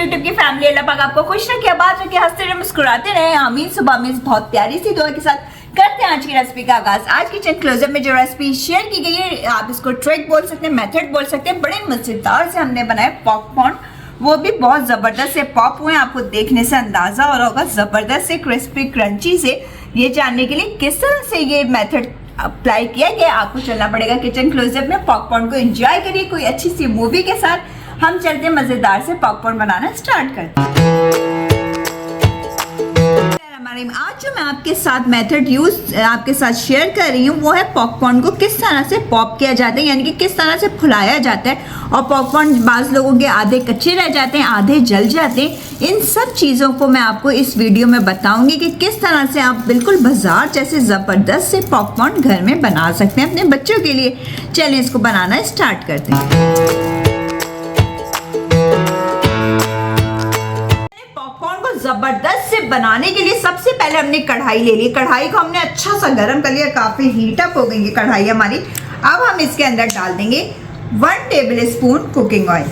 YouTube की family, अल्लाह पाक आपको खुश रखे, आबाद रखे, हंसते रहे, मुस्कुराते रहे, आमीन। सुबह में बहुत प्यारी सी दुआ के साथ करते हैं आज की रेसिपी का आगाज। आज किचन क्लोजअप में जो रेसिपी शेयर की गई है, आप इसको ट्रिक बोल सकते हैं, मेथड बोल सकते हैं, बड़े मजेदार से हमने बनाया पॉपकॉर्न, वो भी बहुत जबरदस्त से पॉप हुए। आपको देखने से अंदाजा हो रहा होगा, जबरदस्त से क्रिस्पी क्रंची से। ये जानने के लिए किस तरह से ये मेथड अप्लाई किया गया, आपको चलना पड़ेगा किचन क्लोजअप में। पॉपकॉर्न को एंजॉय करिए कोई अच्छी सी मूवी के साथ। हम चलते हैं मजेदार से पॉपकॉर्न बनाना स्टार्ट करते हैं। आज जो मैं आपके साथ मेथड आपके साथ शेयर कर रही हूँ वो है पॉपकॉर्न को किस तरह से पॉप किया जाता है, यानी कि किस तरह से फुलाया जाता है। और पॉपकॉर्न बाज़ लोगों के आधे कच्चे रह जाते हैं, आधे जल जाते हैं। इन सब चीज़ों को मैं आपको इस वीडियो में बताऊंगी कि किस तरह से आप बिल्कुल बाजार जैसे ज़बरदस्त से पॉपकॉर्न घर में बना सकते हैं अपने बच्चों के लिए। चलिए इसको बनाना स्टार्ट करते हैं। जबरदस्त से बनाने के लिए सबसे पहले हमने कढ़ाई ले ली। कढ़ाई को हमने अच्छा सा गर्म कर लिया, काफी हीट अप हो गई है कढ़ाई हमारी। अब हम इसके अंदर डाल देंगे 1 table spoon cooking oil.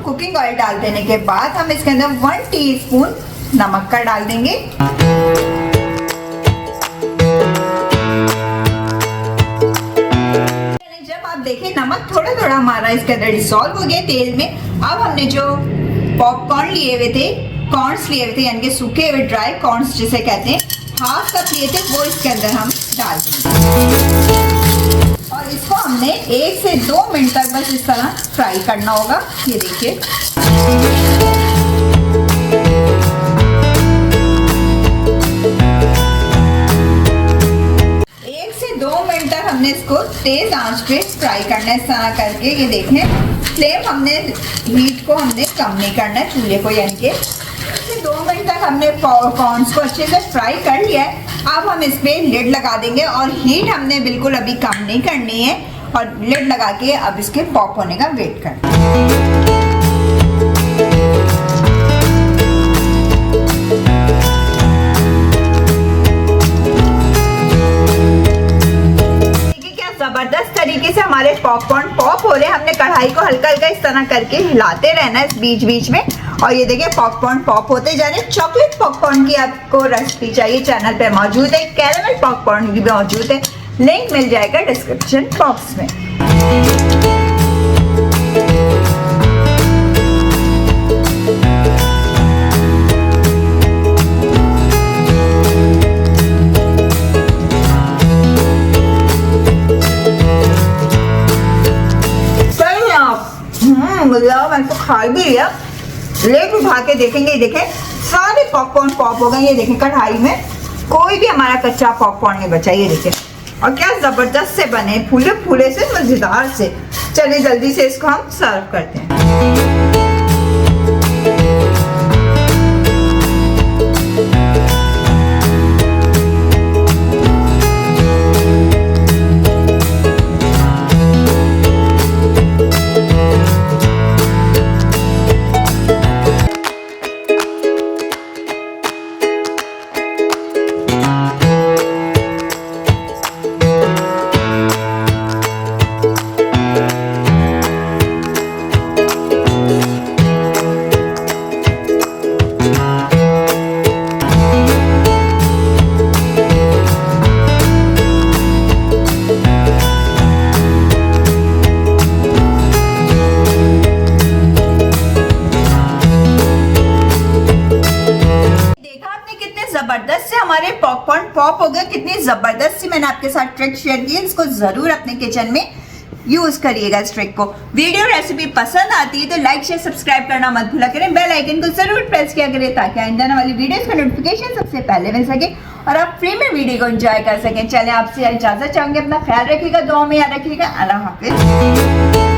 Cooking oil डाल देने के बाद हम इसके अंदर 1 टीस्पून नमक का डाल देंगे। जब आप देखें नमक थोड़ा थोड़ा हमारा इसके अंदर डिसॉल्व हो गया तेल में, अब हमने जो पॉपकॉर्न लिए हुए थे, कॉर्न्स लिए हुए थे, यानी कि सूखे हुए ड्राई कॉर्न्स जिसे कहते हैं, हाफ कप लिए थे, वो इसके अंदर हम डाल देंगे। और इसको हमने 1 से 2 मिनट तक बस इस तरह फ्राई करना होगा। ये देखिए हमने इसको तेज आंच पे फ्राई करना है इस तरह करके। ये देखें फ्लेम हमने हीट को हमने कम नहीं करना है चूल्हे को, यानी कि 2 मिनट तक हमने कॉर्न्स को अच्छे से फ्राई कर लिया है। अब हम इस पे लिड लगा देंगे और हीट हमने बिल्कुल अभी कम नहीं करनी है, और लिड लगा के अब इसके पॉप होने का वेट करना है। जबरदस्त तरीके से हमारे पॉपकॉर्न पॉप हो रहे हैं। हमने कढ़ाई को हल्का हल्का इस तरह करके हिलाते रहना है इस बीच बीच में, और ये देखिए पॉपकॉर्न पॉप होते जा रहे हैं। चॉकलेट पॉपकॉर्न की आपको रेसिपी चाहिए चैनल पे मौजूद है, कैरेमल पॉपकॉर्न की भी मौजूद है, लिंक मिल जाएगा डिस्क्रिप्शन बॉक्स में। मैं तो खा भी लिया, लेट उठा के देखेंगे। देखें सारे पॉपकॉर्न पॉप हो गए। ये देखें कढ़ाई में कोई भी हमारा कच्चा पॉपकॉर्न नहीं बचा। ये देखें और क्या जबरदस्त से बने, फूले फूले से, मजेदार से। चलिए जल्दी से इसको हम सर्व करते हैं। जबरदस्त से हमारे पॉपकॉर्न पॉप हो गए। कितनी जबरदस्त सी मैंने आपके साथ ट्रिक शेयर की है, इसको जरूर अपने किचन में यूज करिएगा इस ट्रिक को। वीडियो रेसिपी पसंद आती है तो लाइक शेयर सब्सक्राइब करना मत भूला करें, बेल आइकन को जरूर प्रेस किया करें ताकि आइंदा आने वाली वीडियोस का नोटिफिकेशन सबसे पहले मिल सके और आप फ्री में वीडियो को एंजॉय कर सकें। चले आपसे इजाजत चाहूंगी, अपना ख्याल रखिएगा, दुआ में याद रखिएगा। अल्लाह हाफिज।